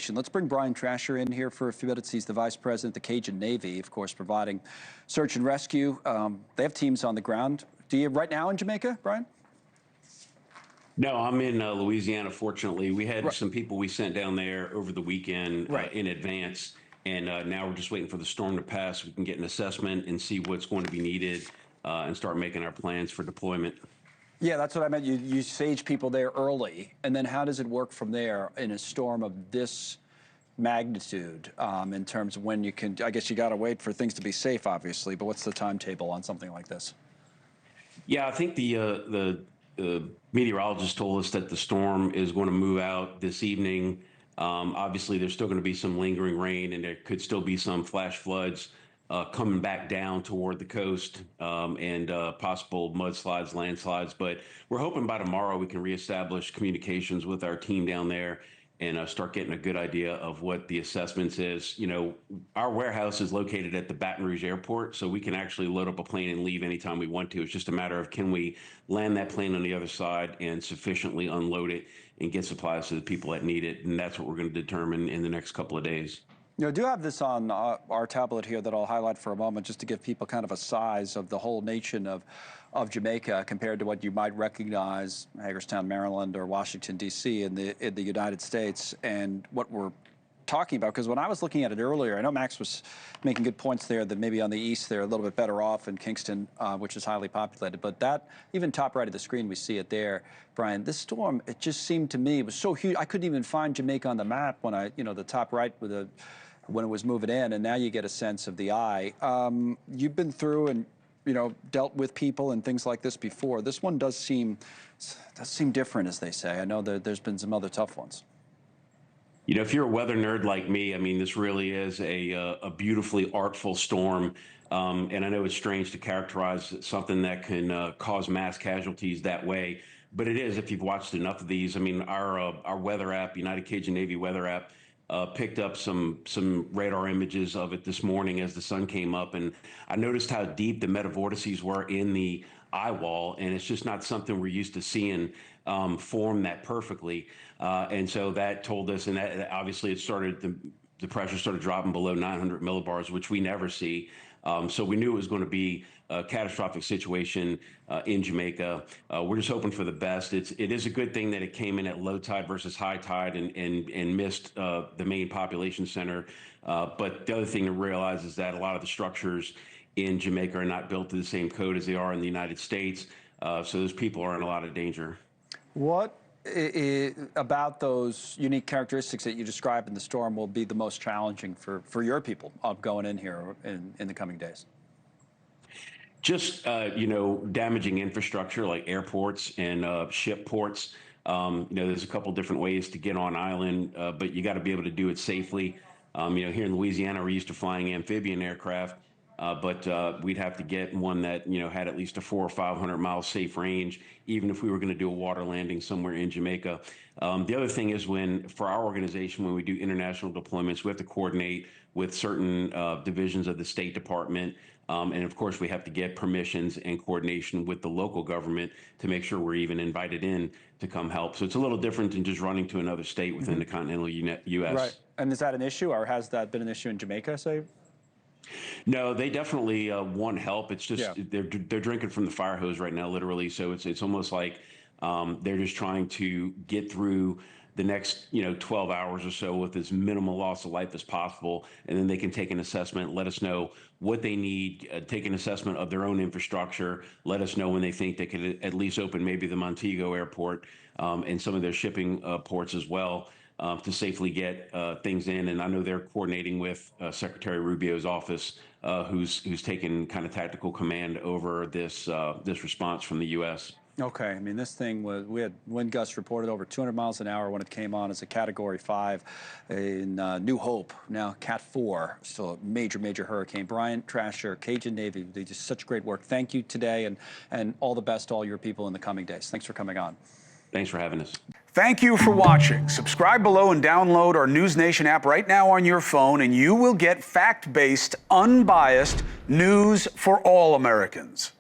Nation. Let's bring Brian Trascher in here for a few minutes. He's the Vice President of the Cajun Navy, of course, providing search and rescue. They have teams on the ground. Do you right now in Jamaica, Brian? No, I'm in Louisiana, fortunately. We had some people we sent down there over the weekend in advance, and now we're just waiting for the storm to pass so we can get an assessment and see what's going to be needed and start making our plans for deployment. Yeah, that's what I meant. You sage people there early, and then how does it work from there in a storm of this magnitude in terms of when you can, I guess you got to wait for things to be safe, obviously, but what's the timetable on something like this? Yeah, I think the meteorologist told us that the storm is going to move out this evening. Obviously, there's still going to be some lingering rain, and there could still be some flash floods coming back down toward the coast and possible mudslides, landslides. But we're hoping by tomorrow we can reestablish communications with our team down there and start getting a good idea of what the assessments is. You know, our warehouse is located at the Baton Rouge airport, so we can actually load up a plane and leave anytime we want to. It's just a matter of can we land that plane on the other side and sufficiently unload it and get supplies to the people that need it. And that's what we're going to determine in the next couple of days. You know, I do have this on our tablet here that I'll highlight for a moment just to give people kind of a size of the whole nation of Jamaica compared to what you might recognize Hagerstown, Maryland, or Washington, D.C. in the United States, and what we're talking about. Because when I was looking at it earlier, I know Max was making good points there that maybe on the east they're a little bit better off in Kingston, which is highly populated. But that, even top right of the screen, we see it there, Brian. This storm, it just seemed to me, it was so huge. I couldn't even find Jamaica on the map when the top right with the when it was moving in, and now you get a sense of the eye. You've been through and dealt with people and things like this before. This one does seem different, as they say. I know that there's been some other tough ones. You know, if you're a weather nerd like me, I mean, this really is a beautifully artful storm. And I know it's strange to characterize something that can cause mass casualties that way, but it is if you've watched enough of these. I mean, our weather app, United Cajun Navy weather app, picked up some radar images of it this morning as the sun came up, and I noticed how deep the metavortices were in the eye wall, and it's just not something we're used to seeing form that perfectly. And so that told us, and that obviously it started, the pressure started dropping below 900 millibars, which we never see. So we knew it was going to be a catastrophic situation in Jamaica. We're just hoping for the best. It is a good thing that it came in at low tide versus high tide and missed the main population center. But the other thing to realize is that a lot of the structures in Jamaica are not built to the same code as they are in the United States. So those people are in a lot of danger. What about those unique characteristics that you described in the storm will be the most challenging for your people going in here in the coming days? Just, damaging infrastructure like airports and ship ports. There's a couple different ways to get on island, but you got to be able to do it safely. Here in Louisiana, we're used to flying amphibian aircraft, but we'd have to get one that, had at least a 400 or 500 mile safe range, even if we were going to do a water landing somewhere in Jamaica. The other thing is for our organization, when we do international deployments, we have to coordinate with certain divisions of the State Department. And of course, we have to get permissions and coordination with the local government to make sure we're even invited in to come help. So it's a little different than just running to another state within the continental U.S. Right. And is that an issue, or has that been an issue in Jamaica, say? No, they definitely want help. It's just they're drinking from the fire hose right now, literally. So it's almost like they're just trying to get through the next 12 hours or so with as minimal loss of life as possible, and then they can take an assessment, let us know what they need, take an assessment of their own infrastructure, let us know when they think they could at least open maybe the Montego airport and some of their shipping ports as well to safely get things in. And I know they're coordinating with Secretary Rubio's office, who's taken kind of tactical command over this response from the U.S. Okay, I mean, this thing we had wind gusts reported over 200 miles an hour when it came on as a Category 5 in New Hope, now Cat 4, still a major, major hurricane. Brian Trascher, Cajun Navy, they do such great work. Thank you today, and all the best to all your people in the coming days. Thanks for coming on. Thanks for having us. Thank you for watching. Subscribe below and download our NewsNation app right now on your phone, and you will get fact-based, unbiased news for all Americans.